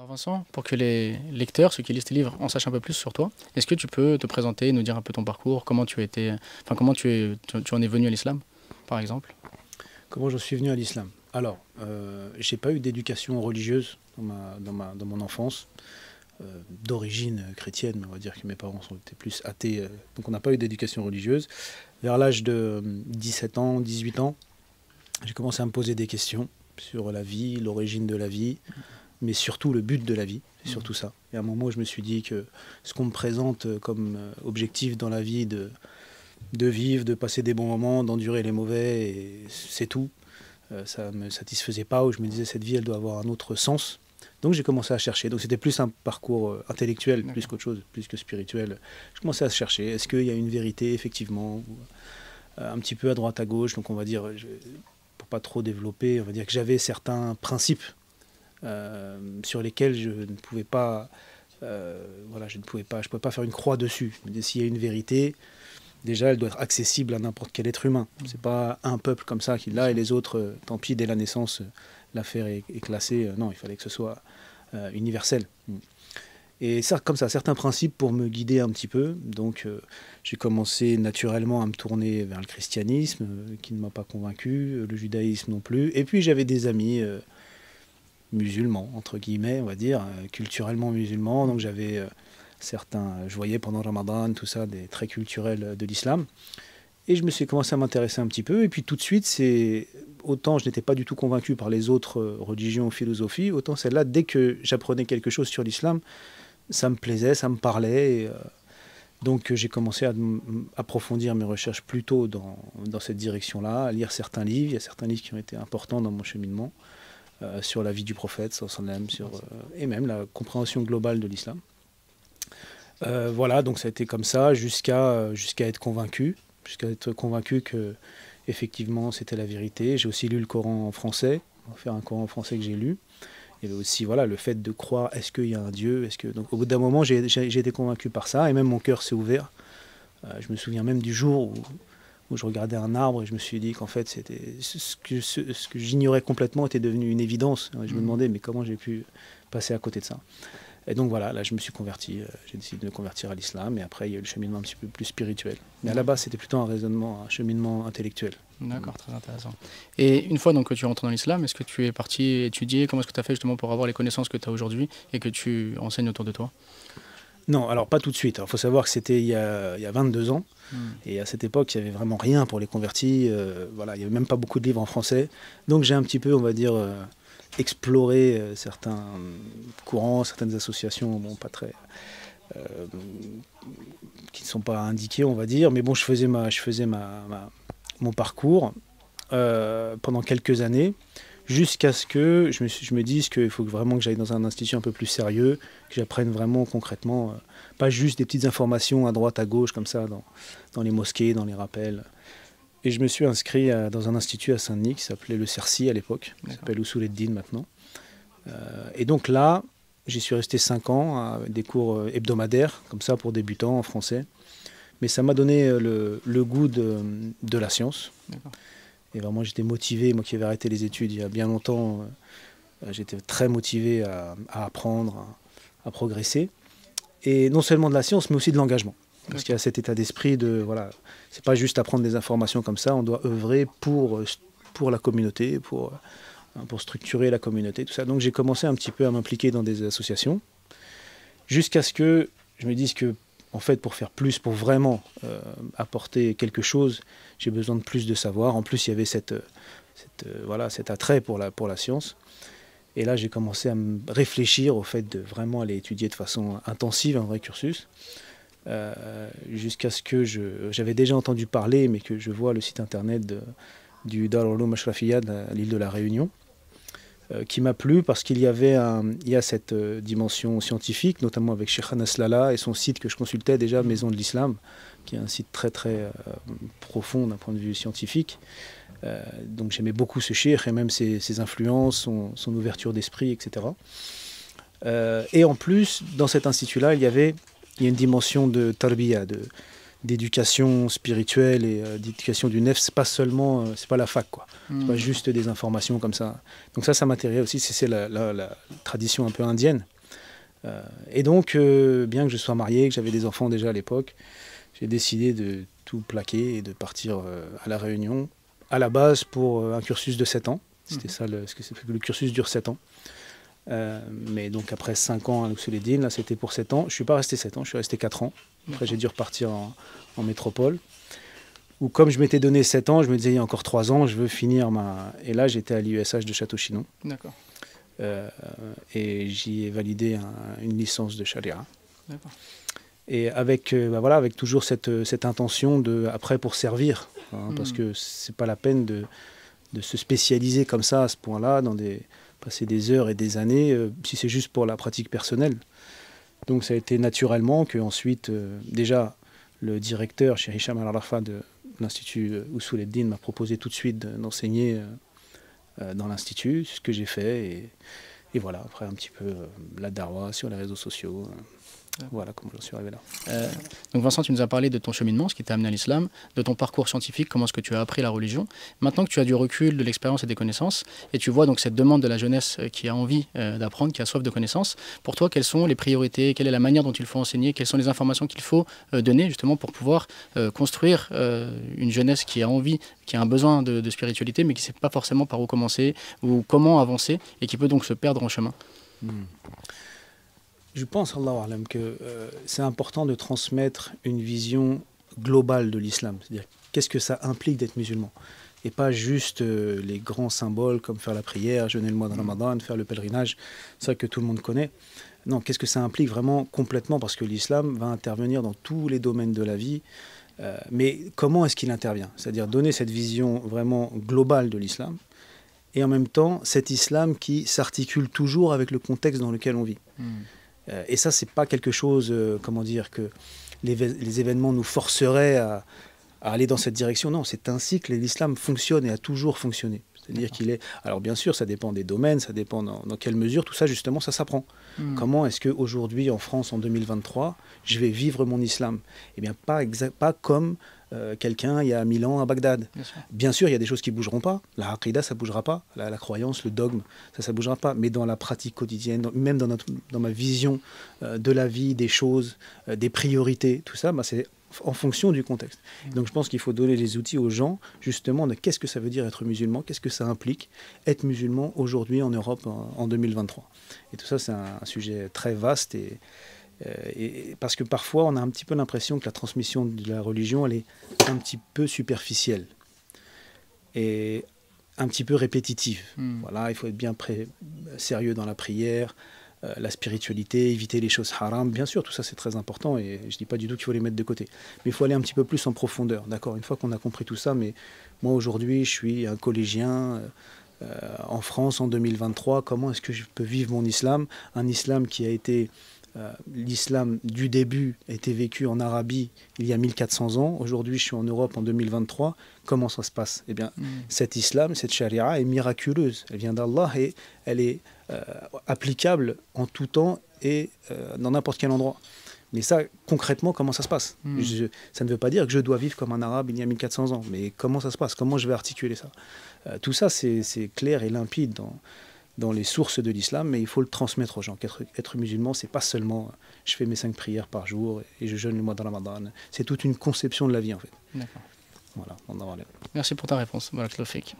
Alors Vincent, pour que les lecteurs, ceux qui lisent tes livres, en sachent un peu plus sur toi, est-ce que tu peux te présenter, nous dire un peu ton parcours, comment tu as été, enfin comment tu en es venu à l'islam, par exemple? Comment j'en suis venu à l'islam? Alors, j'ai pas eu d'éducation religieuse dans mon enfance, d'origine chrétienne, mais on va dire que mes parents étaient plus athées, donc on n'a pas eu d'éducation religieuse. Vers l'âge de 17 ans, 18 ans, j'ai commencé à me poser des questions sur la vie, l'origine de la vie, mais surtout le but de la vie, c'est surtout ça. Et à un moment où je me suis dit que ce qu'on me présente comme objectif dans la vie, de vivre, de passer des bons moments, d'endurer les mauvais, et c'est tout, ça ne me satisfaisait pas, où je me disais cette vie elle doit avoir un autre sens. Donc j'ai commencé à chercher. Donc c'était plus un parcours intellectuel, plus qu'autre chose, plus que spirituel. Je commençais à chercher, est-ce qu'il y a une vérité effectivement, ou, un petit peu à droite à gauche, donc on va dire, pour pas trop développer, on va dire que j'avais certains principes sur lesquels je ne pouvais pas, voilà, je pouvais pas faire une croix dessus. Je me disais, s'il y a une vérité, déjà, elle doit être accessible à n'importe quel être humain. C'est pas un peuple comme ça qui l'a et les autres, tant pis, dès la naissance, l'affaire est classée. Non, il fallait que ce soit universel. Et ça, comme ça, certains principes pour me guider un petit peu. Donc, j'ai commencé naturellement à me tourner vers le christianisme, qui ne m'a pas convaincu, le judaïsme non plus. Et puis, j'avais des amis musulmans, entre guillemets, on va dire, culturellement musulmans. Donc, j'avais certains, je voyais pendant Ramadan, tout ça, des traits culturels de l'islam. Et je me suis commencé à m'intéresser un petit peu. Et puis, tout de suite, autant je n'étais pas du tout convaincu par les autres religions ou philosophies, autant celle-là, dès que j'apprenais quelque chose sur l'islam, ça me plaisait, ça me parlait. Et, donc j'ai commencé à approfondir mes recherches plutôt dans cette direction-là, à lire certains livres. Il y a certains livres qui ont été importants dans mon cheminement, sur la vie du prophète, et même la compréhension globale de l'islam. Voilà, donc ça a été comme ça jusqu'à être convaincu que effectivement c'était la vérité. J'ai aussi lu le Coran en français, on va faire un Coran en français que j'ai lu. Il y avait aussi voilà, le fait de croire, est-ce qu'il y a un Dieu, donc au bout d'un moment j'ai été convaincu par ça, et même mon cœur s'est ouvert. Je me souviens même du jour où je regardais un arbre et je me suis dit qu'en fait c'était ce que j'ignorais complètement était devenu une évidence. Je me demandais mais comment j'ai pu passer à côté de ça. Et donc voilà, là je me suis converti, j'ai décidé de me convertir à l'islam, et après il y a eu le cheminement un petit peu plus spirituel. Mais à la base c'était plutôt un cheminement intellectuel. D'accord, très intéressant. Et une fois donc que tu es rentré dans l'islam, est-ce que tu es parti étudier? Comment est-ce que tu as fait justement pour avoir les connaissances que tu as aujourd'hui et que tu enseignes autour de toi? Non, alors pas tout de suite. Il faut savoir que c'était il y a 22 ans. Et à cette époque, il n'y avait vraiment rien pour les convertis. Voilà, il n'y avait même pas beaucoup de livres en français. Donc j'ai un petit peu, on va dire, exploré certains courants, certaines associations, bon, pas très... qui ne sont pas indiquées, on va dire. Mais bon, je faisais mon parcours pendant quelques années, jusqu'à ce que je me dise qu'il faut vraiment que j'aille dans un institut un peu plus sérieux, que j'apprenne vraiment concrètement, pas juste des petites informations à droite, à gauche, comme ça, dans les mosquées, dans les rappels. Et je me suis inscrit dans un institut à Saint-Denis qui s'appelait le CERCI à l'époque, qui s'appelle Usul ed-Din maintenant. Et donc là, j'y suis resté 5 ans, avec des cours hebdomadaires, comme ça, pour débutants en français. Mais ça m'a donné le goût de la science. Et vraiment, j'étais motivé, moi qui avais arrêté les études il y a bien longtemps, j'étais très motivé à apprendre, à progresser. Et non seulement de la science, mais aussi de l'engagement. Parce qu'il y a cet état d'esprit de, voilà, c'est pas juste apprendre des informations comme ça, on doit œuvrer pour la communauté, pour structurer la communauté, tout ça. Donc j'ai commencé un petit peu à m'impliquer dans des associations, jusqu'à ce que je me dise que, en fait, pour faire plus, pour vraiment apporter quelque chose, j'ai besoin de plus de savoir. En plus, il y avait cet attrait pour la science. Et là, j'ai commencé à me réfléchir au fait de vraiment aller étudier de façon intensive un vrai cursus, jusqu'à ce que j'avais déjà entendu parler, mais que je vois le site internet du Dar al-Ulum Ashrafiyya de l'île de la Réunion, qui m'a plu parce qu'il y a cette dimension scientifique, notamment avec Sheikh Anas Lala et son site que je consultais déjà, Maison de l'Islam, qui est un site très très profond d'un point de vue scientifique. Donc j'aimais beaucoup ce cheikh et même ses influences, son ouverture d'esprit, etc. Et en plus, dans cet institut-là, il y a une dimension de tarbiya, d'éducation spirituelle et d'éducation du nefs. C'est pas seulement, c'est pas la fac, quoi. C'est pas juste des informations comme ça. Donc ça m'intéressait aussi, c'est la tradition un peu indienne. Et donc, bien que je sois marié, que j'avais des enfants déjà à l'époque, j'ai décidé de tout plaquer et de partir à La Réunion, à la base pour un cursus de 7 ans. C'était ça, le cursus dure 7 ans. Mais donc après 5 ans à Oussoul-Eddine, là c'était pour 7 ans. Je ne suis pas resté 7 ans, je suis resté 4 ans. Après j'ai dû repartir en métropole. Où comme je m'étais donné 7 ans, je me disais il y a encore 3 ans, je veux finir ma... Et là j'étais à l'IESH de Château-Chinon. D'accord. Et j'y ai validé une licence de charia. D'accord. Et avec, voilà, avec toujours cette intention de, après pour servir, hein, parce que c'est pas la peine de se spécialiser comme ça à ce point-là, passer des heures et des années, si c'est juste pour la pratique personnelle. Donc ça a été naturellement qu'ensuite, déjà, le directeur, Cheikh Hicham Al-Arafat de l'Institut Oussoul-Eddine, m'a proposé tout de suite d'enseigner dans l'Institut, ce que j'ai fait. Et voilà, après un petit peu la darwa sur les réseaux sociaux. Voilà comment j'en suis arrivé là. Donc Vincent, tu nous as parlé de ton cheminement, ce qui t'a amené à l'islam, de ton parcours scientifique, comment est-ce que tu as appris la religion. Maintenant que tu as du recul, de l'expérience et des connaissances, et tu vois donc cette demande de la jeunesse qui a envie d'apprendre, qui a soif de connaissances, pour toi, quelles sont les priorités, quelle est la manière dont il faut enseigner, quelles sont les informations qu'il faut donner justement pour pouvoir construire une jeunesse qui a envie, qui a un besoin de spiritualité, mais qui ne sait pas forcément par où commencer ou comment avancer, et qui peut donc se perdre en chemin. Je pense, Allahu A'lam, que c'est important de transmettre une vision globale de l'islam. C'est-à-dire, qu'est-ce que ça implique d'être musulman? Et pas juste les grands symboles comme faire la prière, jeûner le mois de Ramadan, faire le pèlerinage, ça que tout le monde connaît. Non, qu'est-ce que ça implique vraiment complètement? Parce que l'islam va intervenir dans tous les domaines de la vie. Mais comment est-ce qu'il intervient? C'est-à-dire donner cette vision vraiment globale de l'islam et en même temps cet islam qui s'articule toujours avec le contexte dans lequel on vit. Et ça, c'est pas quelque chose, comment dire, que les événements nous forceraient à aller dans cette direction. Non, c'est ainsi que l'islam fonctionne et a toujours fonctionné. C'est-à-dire qu'il est... Alors bien sûr, ça dépend des domaines, ça dépend dans quelle mesure, tout ça justement, ça s'apprend. Comment est-ce qu'aujourd'hui, en France, en 2023, je vais vivre mon islam? Eh bien, pas comme quelqu'un il y a 1000 ans à Bagdad. Bien sûr, il y a des choses qui ne bougeront pas. La aqidah, ça ne bougera pas. La croyance, le dogme, ça ne bougera pas. Mais dans la pratique quotidienne, même dans ma vision de la vie, des choses, des priorités, tout ça, c'est en fonction du contexte. Donc je pense qu'il faut donner les outils aux gens, justement, de qu'est-ce que ça veut dire être musulman, qu'est-ce que ça implique être musulman aujourd'hui en Europe en 2023. Et tout ça, c'est un sujet très vaste et parce que parfois, on a un petit peu l'impression que la transmission de la religion, elle est un petit peu superficielle et un petit peu répétitive. Voilà, il faut être bien sérieux dans la prière, la spiritualité, éviter les choses haram. Bien sûr, tout ça, c'est très important et je ne dis pas du tout qu'il faut les mettre de côté. Mais il faut aller un petit peu plus en profondeur, d'accord? Une fois qu'on a compris tout ça, mais moi, aujourd'hui, je suis un collégien en France en 2023. Comment est-ce que je peux vivre mon islam? Un islam qui a été... l'islam du début a été vécu en Arabie il y a 1400 ans. Aujourd'hui, je suis en Europe en 2023. Comment ça se passe? Eh bien, cet islam, cette charia est miraculeuse. Elle vient d'Allah et elle est applicable en tout temps et dans n'importe quel endroit. Mais ça, concrètement, comment ça se passe? Ça ne veut pas dire que je dois vivre comme un arabe il y a 1400 ans. Mais comment ça se passe? Comment je vais articuler ça? Tout ça, c'est clair et limpide dans les sources de l'islam, mais il faut le transmettre aux gens. Être musulman, c'est pas seulement je fais mes 5 prières par jour et je jeûne le mois de Ramadan. C'est toute une conception de la vie, en fait. D'accord. Voilà, on en va. Merci pour ta réponse. Barakallahu fik.